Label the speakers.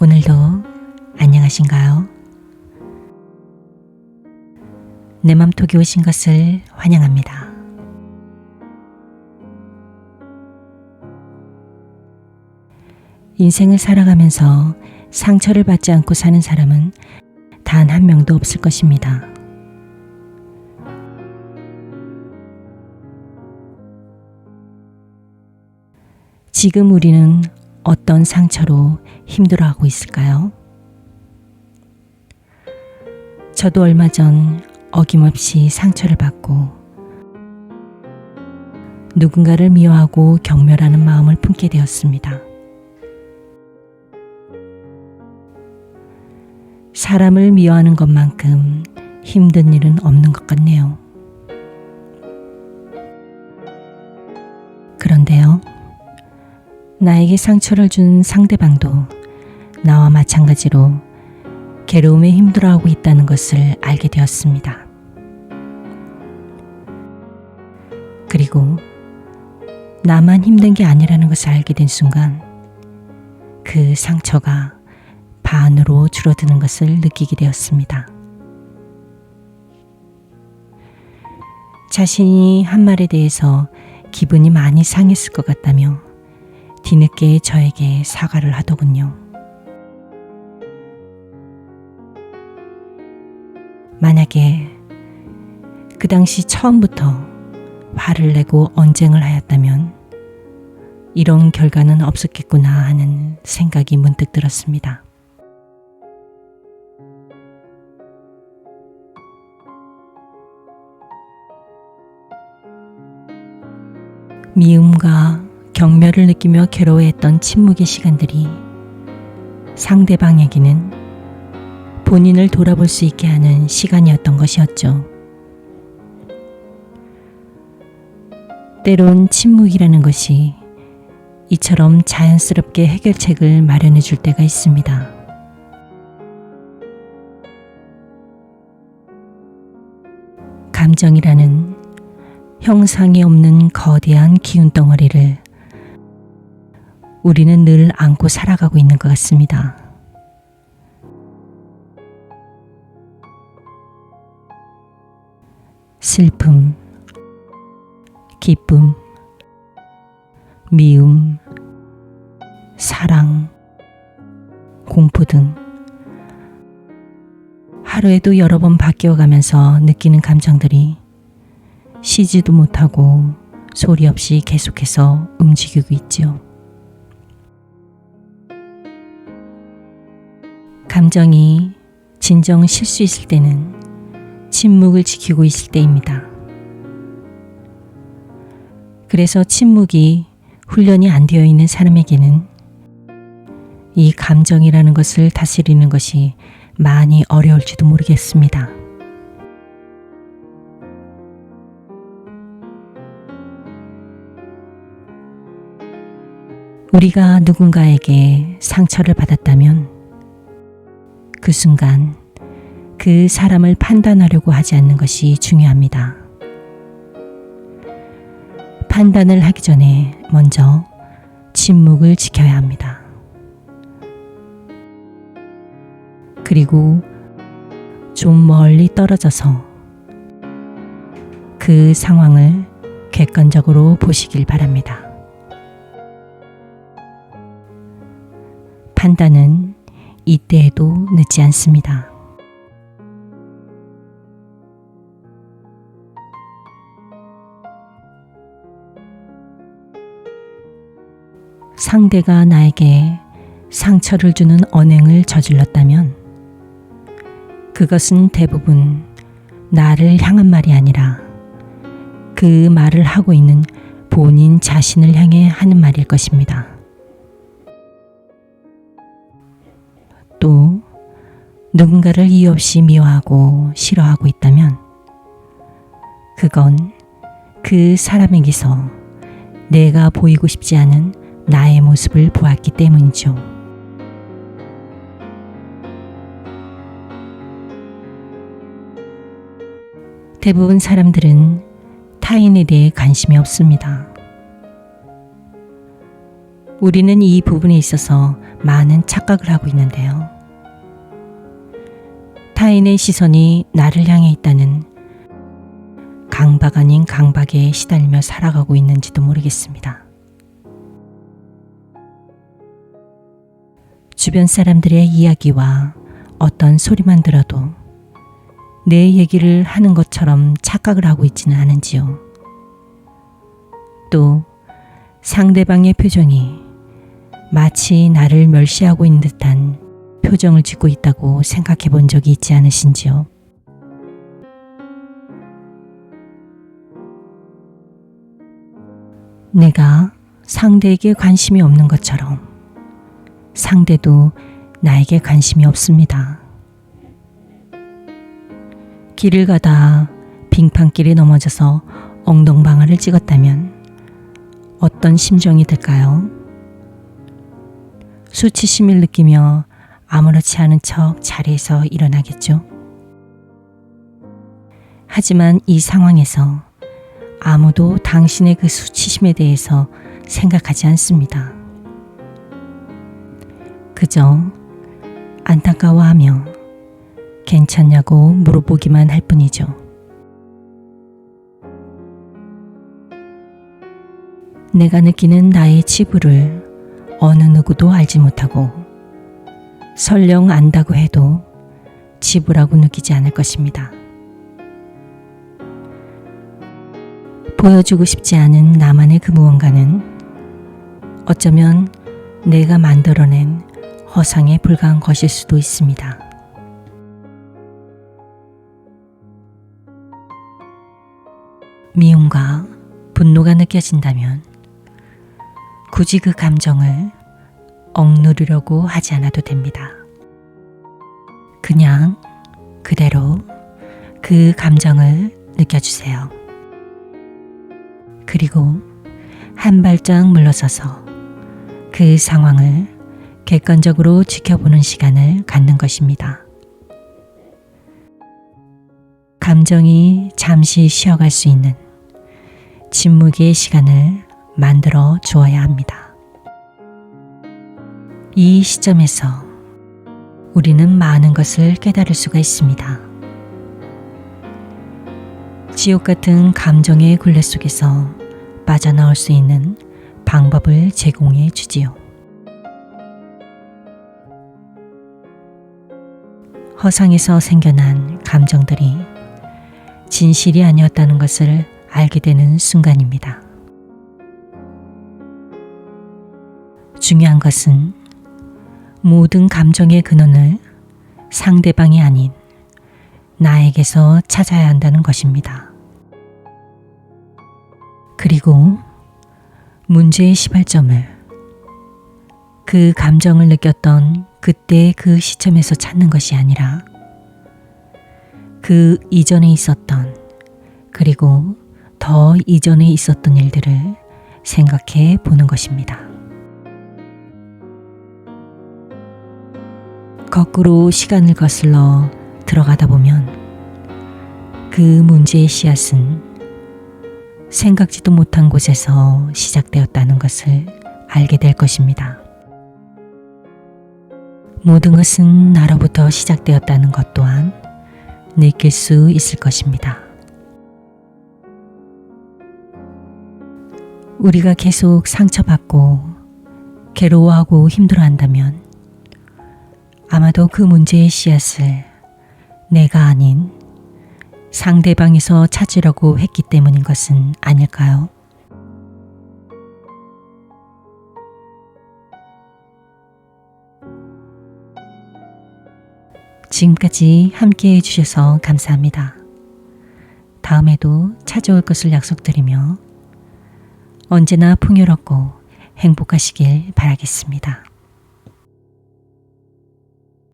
Speaker 1: 오늘도 안녕하신가요? 내 맘톡에 오신 것을 환영합니다. 인생을 살아가면서 상처를 받지 않고 사는 사람은 단 한 명도 없을 것입니다. 지금 우리는 어떤 상처로 힘들어하고 있을까요? 저도 얼마 전 어김없이 상처를 받고 누군가를 미워하고 경멸하는 마음을 품게 되었습니다. 사람을 미워하는 것만큼 힘든 일은 없는 것 같네요. 그런데요, 나에게 상처를 준 상대방도 나와 마찬가지로 괴로움에 힘들어하고 있다는 것을 알게 되었습니다. 그리고 나만 힘든 게 아니라는 것을 알게 된 순간 그 상처가 반으로 줄어드는 것을 느끼게 되었습니다. 자신이 한 말에 대해서 기분이 많이 상했을 것 같다며 뒤늦게 저에게 사과를 하더군요. 만약에 그 당시 처음부터 화를 내고 언쟁을 하였다면 이런 결과는 없었겠구나 하는 생각이 문득 들었습니다. 미움과 경멸을 느끼며 괴로워했던 침묵의 시간들이 상대방에게는 본인을 돌아볼 수 있게 하는 시간이었던 것이었죠. 때론 침묵이라는 것이 이처럼 자연스럽게 해결책을 마련해 줄 때가 있습니다. 감정이라는 형상이 없는 거대한 기운 덩어리를 우리는 늘 안고 살아가고 있는 것 같습니다. 슬픔, 기쁨, 미움, 사랑, 공포 등 하루에도 여러 번 바뀌어가면서 느끼는 감정들이 쉬지도 못하고 소리 없이 계속해서 움직이고 있죠. 감정이 진정 쉴 수 있을 때는 침묵을 지키고 있을 때입니다. 그래서 침묵이 훈련이 안 되어 있는 사람에게는 이 감정이라는 것을 다스리는 것이 많이 어려울지도 모르겠습니다. 우리가 누군가에게 상처를 받았다면 그 순간 그 사람을 판단하려고 하지 않는 것이 중요합니다. 판단을 하기 전에 먼저 침묵을 지켜야 합니다. 그리고 좀 멀리 떨어져서 그 상황을 객관적으로 보시길 바랍니다. 판단은 이때에도 늦지 않습니다. 상대가 나에게 상처를 주는 언행을 저질렀다면 그것은 대부분 나를 향한 말이 아니라 그 말을 하고 있는 본인 자신을 향해 하는 말일 것입니다. 또 누군가를 이유 없이 미워하고 싫어하고 있다면 그건 그 사람에게서 내가 보이고 싶지 않은 나의 모습을 보았기 때문이죠. 대부분 사람들은 타인에 대해 관심이 없습니다. 우리는 이 부분에 있어서 많은 착각을 하고 있는데요. 타인의 시선이 나를 향해 있다는 강박 아닌 강박에 시달리며 살아가고 있는지도 모르겠습니다. 주변 사람들의 이야기와 어떤 소리만 들어도 내 얘기를 하는 것처럼 착각을 하고 있지는 않은지요. 또 상대방의 표정이 마치 나를 멸시하고 있는 듯한 표정을 짓고 있다고 생각해 본 적이 있지 않으신지요? 내가 상대에게 관심이 없는 것처럼 상대도 나에게 관심이 없습니다. 길을 가다 빙판길에 넘어져서 엉덩방아를 찍었다면 어떤 심정이 들까요? 수치심을 느끼며 아무렇지 않은 척 자리에서 일어나겠죠. 하지만 이 상황에서 아무도 당신의 그 수치심에 대해서 생각하지 않습니다. 그저 안타까워하며 괜찮냐고 물어보기만 할 뿐이죠. 내가 느끼는 나의 치부를 어느 누구도 알지 못하고 설령 안다고 해도 치부라고 느끼지 않을 것입니다. 보여주고 싶지 않은 나만의 그 무언가는 어쩌면 내가 만들어낸 허상에 불과한 것일 수도 있습니다. 미움과 분노가 느껴진다면 굳이 그 감정을 억누르려고 하지 않아도 됩니다. 그냥 그대로 그 감정을 느껴주세요. 그리고 한 발짝 물러서서 그 상황을 객관적으로 지켜보는 시간을 갖는 것입니다. 감정이 잠시 쉬어갈 수 있는 침묵의 시간을 만들어 주어야 합니다. 이 시점에서 우리는 많은 것을 깨달을 수가 있습니다. 지옥 같은 감정의 굴레 속에서 빠져나올 수 있는 방법을 제공해 주지요. 허상에서 생겨난 감정들이 진실이 아니었다는 것을 알게 되는 순간입니다. 중요한 것은 모든 감정의 근원을 상대방이 아닌 나에게서 찾아야 한다는 것입니다. 그리고 문제의 시발점을 그 감정을 느꼈던 그때의 그 시점에서 찾는 것이 아니라 그 이전에 있었던 그리고 더 이전에 있었던 일들을 생각해 보는 것입니다. 거꾸로 시간을 거슬러 들어가다 보면 그 문제의 씨앗은 생각지도 못한 곳에서 시작되었다는 것을 알게 될 것입니다. 모든 것은 나로부터 시작되었다는 것 또한 느낄 수 있을 것입니다. 우리가 계속 상처받고 괴로워하고 힘들어한다면 아마도 그 문제의 씨앗을 내가 아닌 상대방에서 찾으려고 했기 때문인 것은 아닐까요? 지금까지 함께 해주셔서 감사합니다. 다음에도 찾아올 것을 약속드리며 언제나 풍요롭고 행복하시길 바라겠습니다.